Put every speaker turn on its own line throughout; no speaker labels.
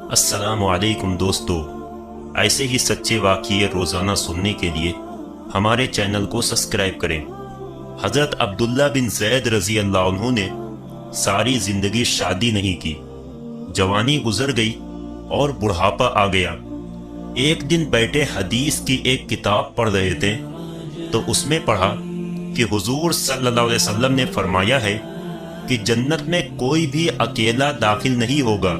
السلام علیکم دوستو، ایسے ہی سچے واقعے روزانہ سننے کے لیے ہمارے چینل کو سبسکرائب کریں۔ حضرت عبداللہ بن زید رضی اللہ عنہ نے ساری زندگی شادی نہیں کی، جوانی گزر گئی اور بڑھاپا آ گیا۔ ایک دن بیٹھے حدیث کی ایک کتاب پڑھ رہے تھے تو اس میں پڑھا کہ حضور صلی اللہ علیہ وسلم نے فرمایا ہے کہ جنت میں کوئی بھی اکیلا داخل نہیں ہوگا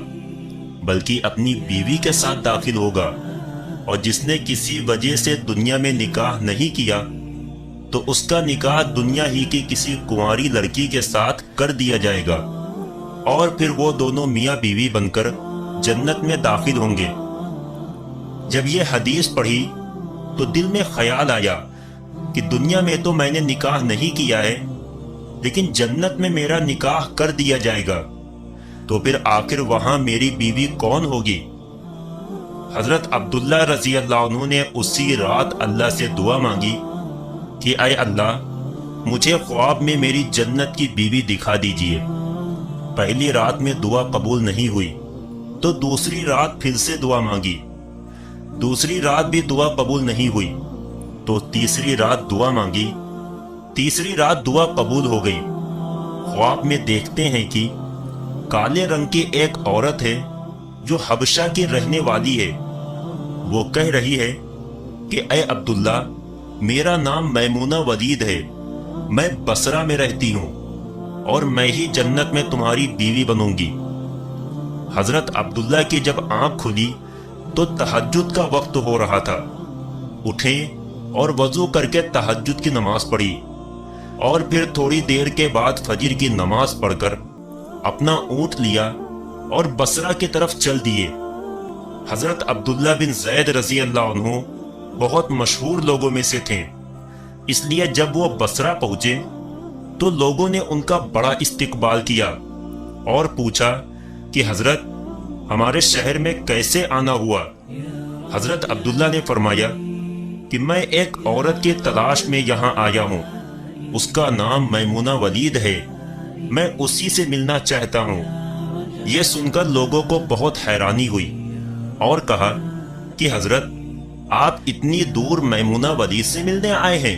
بلکہ اپنی بیوی کے ساتھ داخل ہوگا، اور جس نے کسی وجہ سے دنیا میں نکاح نہیں کیا تو اس کا نکاح دنیا ہی کی کسی کنواری لڑکی کے ساتھ کر دیا جائے گا، اور پھر وہ دونوں میاں بیوی بن کر جنت میں داخل ہوں گے۔ جب یہ حدیث پڑھی تو دل میں خیال آیا کہ دنیا میں تو میں نے نکاح نہیں کیا ہے، لیکن جنت میں میرا نکاح کر دیا جائے گا، تو پھر آخر وہاں میری بیوی کون ہوگی؟ حضرت عبداللہ رضی اللہ عنہ نے اسی رات اللہ سے دعا مانگی کہ اے اللہ، مجھے خواب میں میری جنت کی بیوی دکھا دیجئے۔ پہلی رات میں دعا قبول نہیں ہوئی تو دوسری رات پھر سے دعا مانگی، دوسری رات بھی دعا قبول نہیں ہوئی تو تیسری رات دعا مانگی، تیسری رات دعا قبول ہو گئی۔ خواب میں دیکھتے ہیں کہ کالے رنگ کی ایک عورت ہے جو حبشہ کی رہنے والی ہے۔ وہ کہہ رہی ہے کہ اے عبداللہ، میرا نام میمونہ ولید ہے، میں بصرہ میں رہتی ہوں اور میں ہی جنت میں تمہاری بیوی بنوں گی۔ حضرت عبداللہ کی جب آنکھ کھلی تو تہجد کا وقت ہو رہا تھا۔ اٹھے اور وضو کر کے تہجد کی نماز پڑھی، اور پھر تھوڑی دیر کے بعد فجر کی نماز پڑھ کر اپنا اونٹ لیا اور بصرہ کی طرف چل دیے۔ حضرت عبداللہ بن زید رضی اللہ عنہ بہت مشہور لوگوں میں سے تھے، اس لیے جب وہ بصرہ پہنچے تو لوگوں نے ان کا بڑا استقبال کیا اور پوچھا کہ حضرت، ہمارے شہر میں کیسے آنا ہوا؟ حضرت عبداللہ نے فرمایا کہ میں ایک عورت کی تلاش میں یہاں آیا ہوں، اس کا نام میمونہ ولید ہے، میں اسی سے ملنا چاہتا ہوں۔ یہ سن کر لوگوں کو بہت حیرانی ہوئی اور کہا کہ حضرت، آپ اتنی دور میمونہ ولید سے ملنے آئے ہیں؟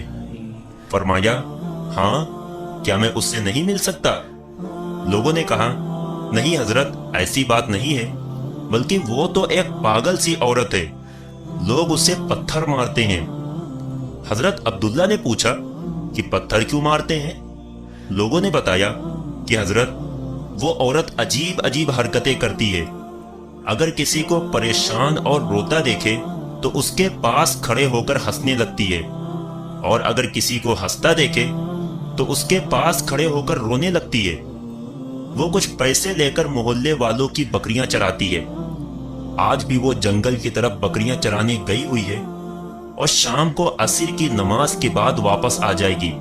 فرمایا ہاں، کیا میں اس سے نہیں مل سکتا؟ لوگوں نے کہا نہیں حضرت، ایسی بات نہیں ہے، بلکہ وہ تو ایک پاگل سی عورت ہے، لوگ اسے پتھر مارتے ہیں۔ حضرت عبداللہ نے پوچھا کہ پتھر کیوں مارتے ہیں؟ لوگوں نے بتایا کہ حضرت، وہ عورت عجیب عجیب حرکتیں کرتی ہے، اگر کسی کو پریشان اور روتا دیکھے تو اس کے پاس کھڑے ہو کر ہنسنے لگتی ہے، اور اگر کسی کو ہنستا دیکھے تو اس کے پاس کھڑے ہو کر رونے لگتی ہے۔ وہ کچھ پیسے لے کر محلے والوں کی بکریاں چراتی ہے، آج بھی وہ جنگل کی طرف بکریاں چرانے گئی ہوئی ہے اور شام کو عصر کی نماز کے بعد واپس آ جائے گی،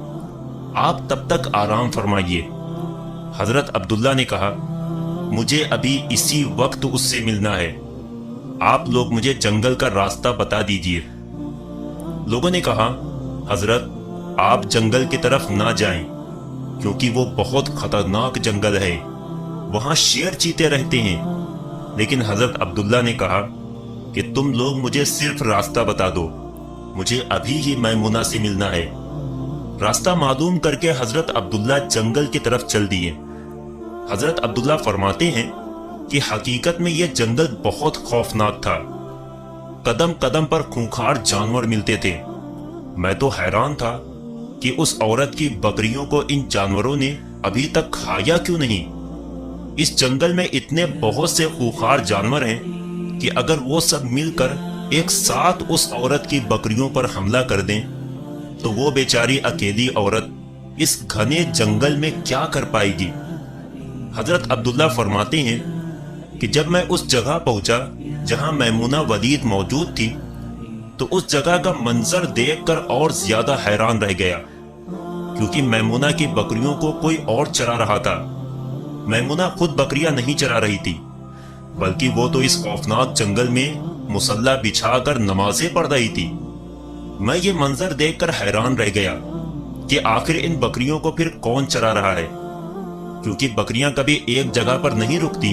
آپ تب تک آرام فرمائیے۔ حضرت عبداللہ نے کہا مجھے ابھی اسی وقت اس سے ملنا ہے، آپ لوگ مجھے جنگل کا راستہ بتا دیجئے۔ لوگوں نے کہا حضرت، آپ جنگل کی طرف نہ جائیں، کیونکہ وہ بہت خطرناک جنگل ہے، وہاں شیر چیتے رہتے ہیں۔ لیکن حضرت عبداللہ نے کہا کہ تم لوگ مجھے صرف راستہ بتا دو، مجھے ابھی ہی میمونہ سے ملنا ہے۔ راستہ معلوم کر کے حضرت عبداللہ جنگل کی طرف چل دیے۔ حضرت عبداللہ فرماتے ہیں کہ حقیقت میں یہ جنگل بہت خوفناک تھا، قدم قدم پر خونخوار جانور ملتے تھے۔ میں تو حیران تھا کہ اس عورت کی بکریوں کو ان جانوروں نے ابھی تک کھایا کیوں نہیں۔ اس جنگل میں اتنے بہت سے خونخوار جانور ہیں کہ اگر وہ سب مل کر ایک ساتھ اس عورت کی بکریوں پر حملہ کر دیں تو وہ بیچاری اکیلی عورت اس گھنے جنگل میں کیا کر پائے گی۔ حضرت عبداللہ فرماتے ہیں کہ جب میں اس جگہ پہنچا جہاں میمونہ ولید موجود تھی تو اس جگہ کا منظر دیکھ کر اور زیادہ حیران رہ گیا، کیونکہ میمونہ کی بکریوں کو کوئی اور چرا رہا تھا۔ میمونہ خود بکریاں نہیں چرا رہی تھی، بلکہ وہ تو اس خوفناک جنگل میں مصلی بچھا کر نمازیں پڑھ رہی تھی۔ میں یہ منظر دیکھ کر حیران رہ گیا کہ آخر ان بکریوں کو پھر کون چرا رہا ہے، کیونکہ بکریاں کبھی ایک جگہ پر نہیں رکتی،